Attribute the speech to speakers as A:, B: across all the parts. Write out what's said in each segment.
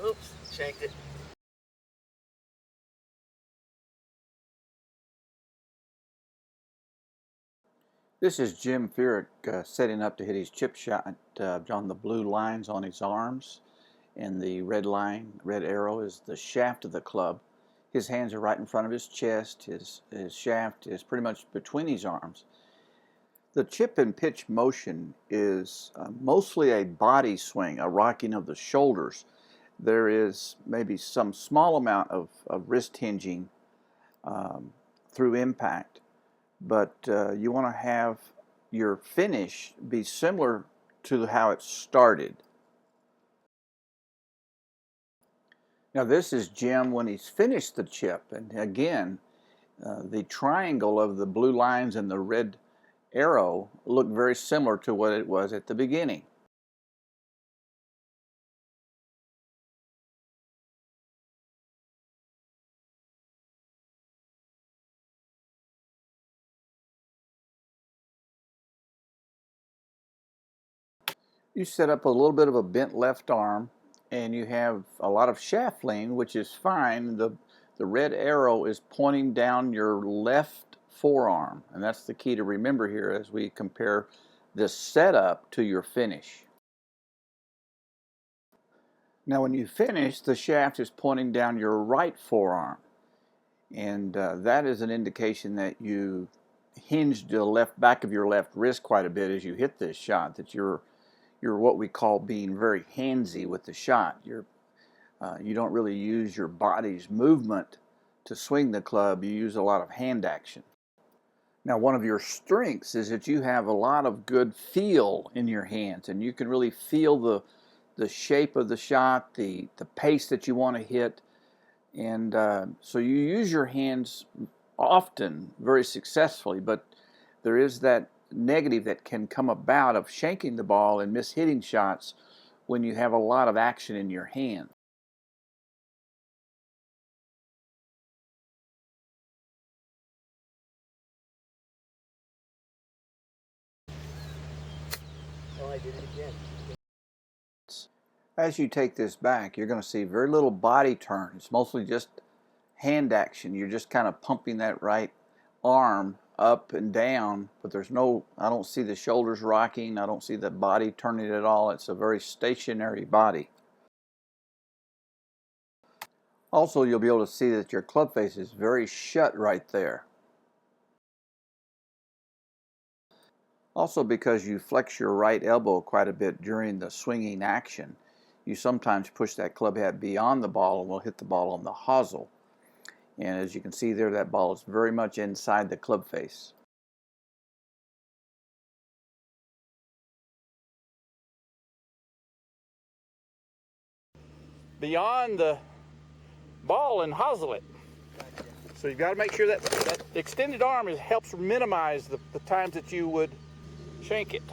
A: Oops, shanked it.
B: This is Jim Furyk setting up to hit his chip shot on the blue lines on his arms, and the red line, red arrow, is the shaft of the club. His hands are right in front of his chest. His shaft is pretty much between his arms. The chip and pitch motion is mostly a body swing, a rocking of the shoulders. There is maybe some small amount of wrist hinging through impact, but you want to have your finish be similar to how it started. Now this is Jim when he's finished the chip, and again the triangle of the blue lines and the red arrow look very similar to what it was at the beginning. You set up a little bit of a bent left arm, and you have a lot of shaft lean, which is fine. The red arrow is pointing down your left forearm, and that's the key to remember here as we compare this setup to your finish. Now when you finish, the shaft is pointing down your right forearm, and that is an indication that you hinged the left back of your left wrist quite a bit as you hit this shot, that you're what we call being very handsy with the shot. You don't really use your body's movement to swing the club. You use a lot of hand action. Now one of your strengths is that you have a lot of good feel in your hands, and you can really feel the shape of the shot, the pace that you want to hit, and so you use your hands often very successfully, but there is that negative that can come about of shanking the ball and mishitting shots when you have a lot of action in your hand.
A: Oh, I did it again.
B: As you take this back, you're going to see very little body turn. It's mostly just hand action. You're just kind of pumping that right arm up and down, but there's no, I don't see the shoulders rocking, I don't see the body turning at all. It's a very stationary body. Also, you'll be able to see that your club face is very shut right there. Also, because you flex your right elbow quite a bit during the swinging action, you sometimes push that club head beyond the ball and will hit the ball on the hosel. And as you can see there, that ball is very much inside the club face.
C: Beyond the ball and hosel it. So you've got to make sure that that extended arm helps minimize the times that you would shank it.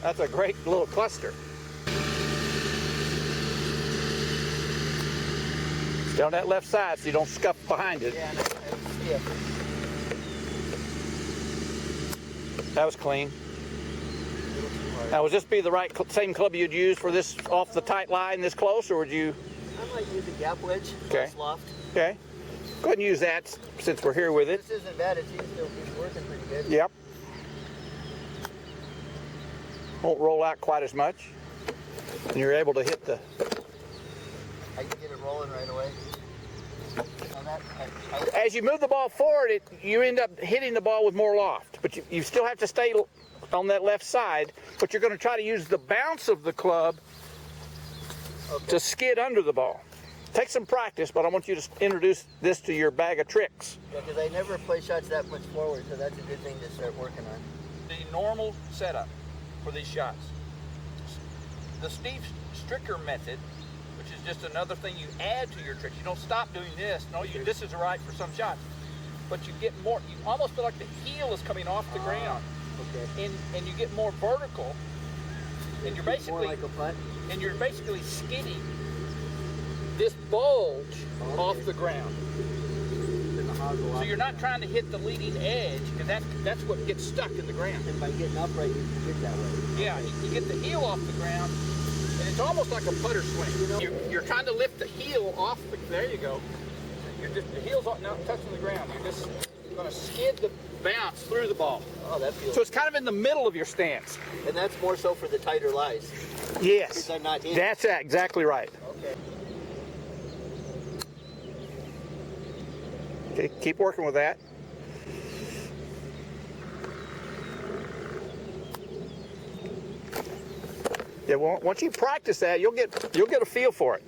C: That's a great little cluster. Stay on that left side so you don't scuff behind it.
A: Yeah, I see it.
C: That was clean. Now, would this be the same club you'd use for this off the tight line this close, or would you?
A: I might use a gap wedge.
C: Okay.
A: Loft.
C: Okay. Go ahead and use that since we're here with it.
A: This isn't bad. It seems to be working pretty good.
C: Yep. Won't roll out quite as much, and you're able to hit the.
A: I can get it rolling right away. On that,
C: As you move the ball forward, you end up hitting the ball with more loft, but you still have to stay on that left side, but you're going to try to use the bounce of the club to skid under the ball. Take some practice, but I want you to introduce this to your bag of tricks.
A: Yeah, because I never play shots that much forward, so that's a good thing to start working on.
C: The normal setup for these shots. The Steve Stricker method, which is just another thing you add to your tricks. You don't stop doing this. No, this is right for some shots. But you get more, you almost feel like the heel is coming off the ground.
A: Okay.
C: And you get more vertical. And you're basically
A: more like a putt.
C: And you're basically skidding this bulge off the ground. So you're not trying to hit the leading edge, and that's what gets stuck in the ground.
A: And by getting upright, you can get that way.
C: Yeah, you get the heel off the ground, and it's almost like a putter swing. You're trying to lift the heel off. There you go. The heel's not touching the ground. You're just going to skid the bounce through the ball.
A: Oh, that feels.
C: So it's kind of in the middle of your stance.
A: And that's more so for the tighter lies.
C: Yes,
A: Because I'm not in.
C: that's exactly right.
A: Okay.
C: Okay, keep working with that. Yeah, well, once you practice that, you'll get a feel for it.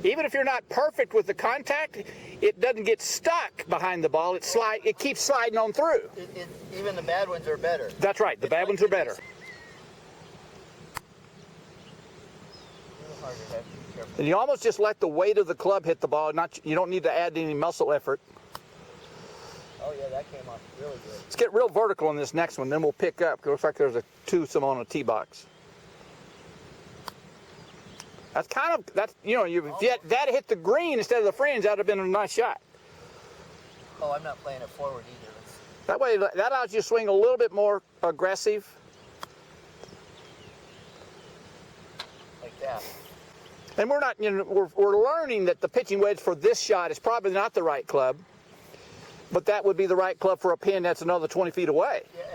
C: Even if you're not perfect with the contact, it doesn't get stuck behind the ball. It keeps sliding on through.
A: Even the bad ones are better.
C: That's right. The bad ones are better. And you almost just let the weight of the club hit the ball. You don't need to add any muscle effort.
A: Oh yeah, that came off really good.
C: Let's get real vertical in this next one, then we'll pick up. It looks like there's a twosome on a tee box. That's if that hit the green instead of the fringe, that would have been a nice shot.
A: Oh, I'm not playing it forward either.
C: That way, that allows you to swing a little bit more aggressive.
A: Like that.
C: And we're not, we're learning that the pitching wedge for this shot is probably not the right club, but that would be the right club for a pin that's another 20 feet away.
A: Yeah.